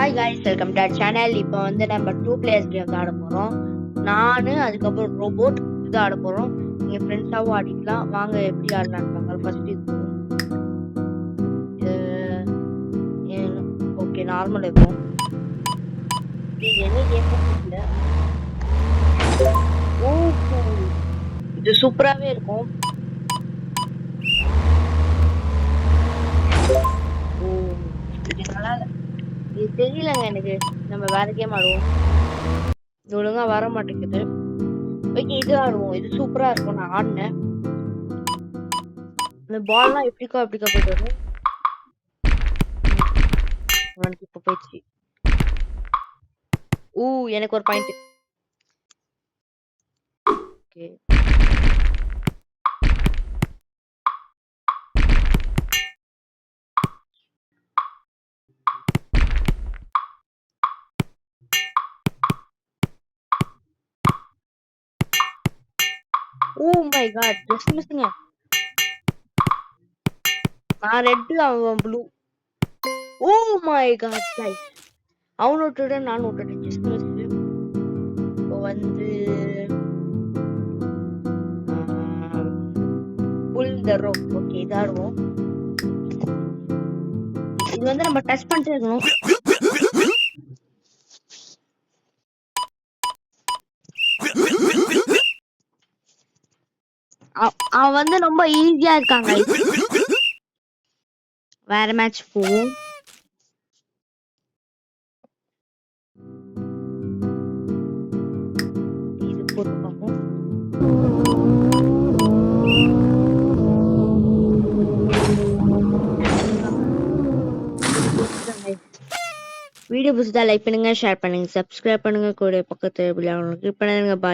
Hi guys, welcome to our channel. இப்போ வந்து நம்ம 2 பிளேயர்ஸ் கேம் தான் ஆட போகிறோம். நான் அதுக்கப்புறம் ரோபோட் இது ஆட போகிறோம். நீங்கள் ஃப்ரெண்ட்ஸாகவும் ஆடிக்கலாம். வாங்க எப்படி ஆடலான்னு பார்க்கலாம். ஃபர்ஸ்ட் இது ஓகே நார்மல் இருக்கும். இது என்ன கேம் இல்லை. இது சூப்பராகவே இருக்கும். இது நல்லா இது தெரியலங்க எனக்கு. நம்ம வேற கேம் ஆடுவோம். இது ஒழுங்கா வர மாட்டேங்குது. ஓகே இது ஆடுவோம். இது சூப்பரா இருக்கும். நான் ஆடினேன். இந்த பால்லாம் எப்படிக்கோ போயிட்டு வரும். இப்போ போயிடுச்சு. எனக்கு ஒரு point. Okay my god, just மிஸ்ங்க. நான் ரெட், அவன் ப்ளூ. மை காட் கைஸ், அவன் விட்டுட்டு நான் விட்டுட்டேன். Just miss. இப்போ வந்து புல் த ரோப். ஓகே இது ஆடுவோம். இது வந்து நம்ம டச் பண்ணிட்டே இருக்கணும். அவன் வந்து ரொம்ப ஈஸியா இருக்காங்க. வேற மேட்ச் போவோம். இது போட்டு பார்ப்போம். வீடியோ பிடிச்சதா லைக் பண்ணுங்க, ஷேர் பண்ணுங்க, சப்ஸ்கிரைப் பண்ணுங்க, கூட பக்கத்து கிளிக் பண்ணுங்க.